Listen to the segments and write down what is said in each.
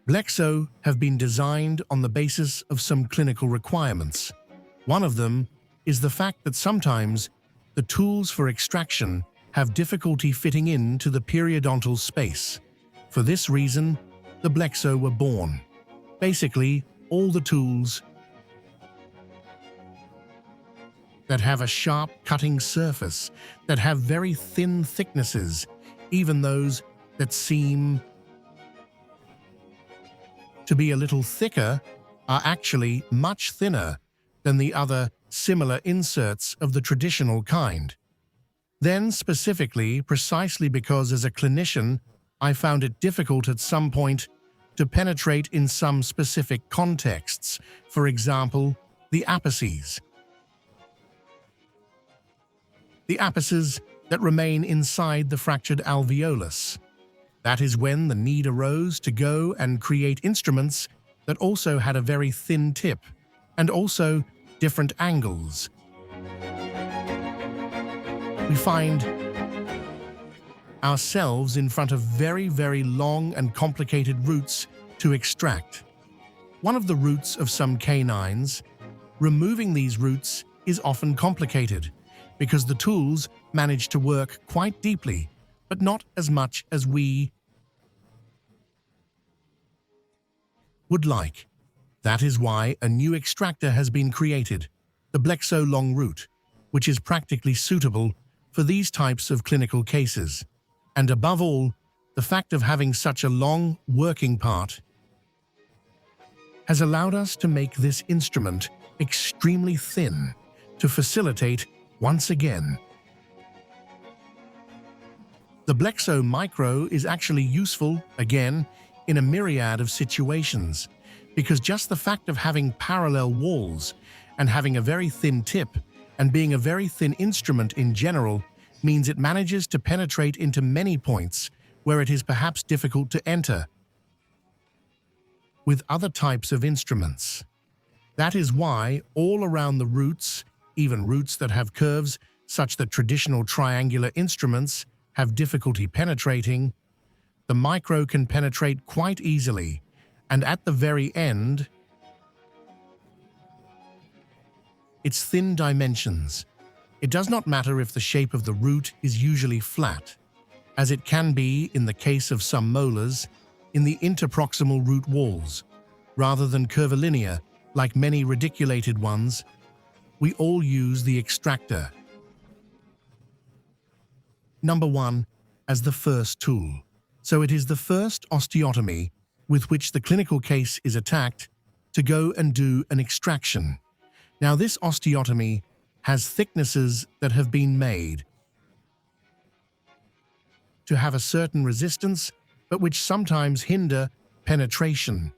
Blexo have been designed on the basis of some clinical requirements. One of them is the fact that sometimes the tools for extraction have difficulty fitting into the periodontal space. For this reason, the Blexo were born. Basically, all the tools that have a sharp cutting surface, that have very thin thicknesses, even those that seem to be a little thicker, are actually much thinner than the other similar inserts of the traditional kind. Then specifically, precisely because as a clinician, I found it difficult at some point to penetrate in some specific contexts, for example, the apices. The apices that remain inside the fractured alveolus. That is when the need arose to go and create instruments that also had a very thin tip and also different angles. We find ourselves in front of very, very long and complicated roots to extract. One of the roots of some canines, removing these roots is often complicated because the tools manage to work quite deeply, but not as much as we would like. That is why a new extractor has been created, the Blexo Long Root, which is practically suitable for these types of clinical cases. And above all, the fact of having such a long working part has allowed us to make this instrument extremely thin to facilitate, once again, the Blexo Micro is actually useful, again, in a myriad of situations, because just the fact of having parallel walls and having a very thin tip and being a very thin instrument in general means it manages to penetrate into many points where it is perhaps difficult to enter with other types of instruments. That is why all around the roots, even roots that have curves such that traditional triangular instruments have difficulty penetrating, the Micro can penetrate quite easily, and at the very end, its thin dimensions. It does not matter if the shape of the root is usually flat, as it can be in the case of some molars in the interproximal root walls, rather than curvilinear like many reticulated ones. We all use the extractor. Number 1, as the first tool. So it is the first osteotomy with which the clinical case is attacked to go and do an extraction. Now this osteotomy has thicknesses that have been made to have a certain resistance, but which sometimes hinder penetration.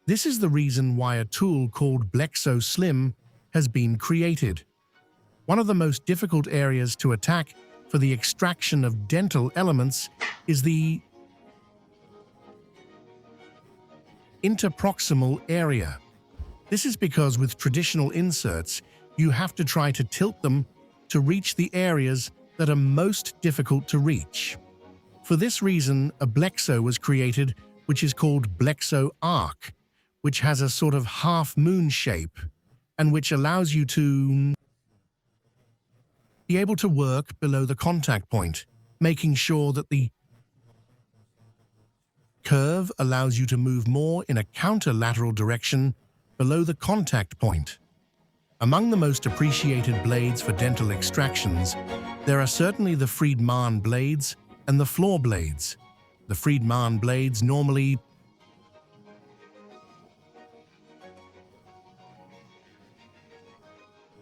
This is the reason why a tool called Blexo Slim has been created. One of the most difficult areas to attack for the extraction of dental elements is the interproximal area. This is because with traditional inserts, you have to try to tilt them to reach the areas that are most difficult to reach. For this reason, a Blexo was created which is called Blexo Arc, which has a sort of half-moon shape and which allows you to be able to work below the contact point, making sure that the curve allows you to move more in a counterlateral direction below the contact point. Among the most appreciated blades for dental extractions, there are certainly the Friedmann blades and the Flohr blades. The Friedmann blades normally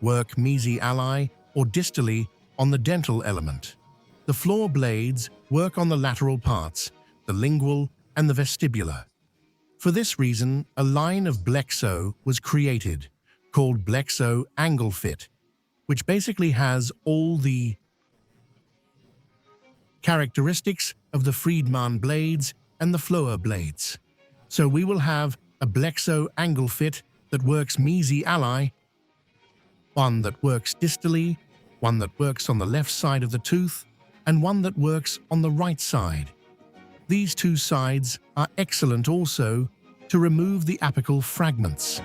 work mesi-ali or distally on the dental element. The Flohr blades work on the lateral parts, the lingual and the vestibular. For this reason, a line of Blexo was created, called Blexo AngleFit, which basically has all the characteristics of the Friedmann blades and the Flohr blades. So we will have a Blexo AngleFit that works mesi-ali, one that works distally, one that works on the left side of the tooth, and one that works on the right side. These two sides are excellent also to remove the apical fragments.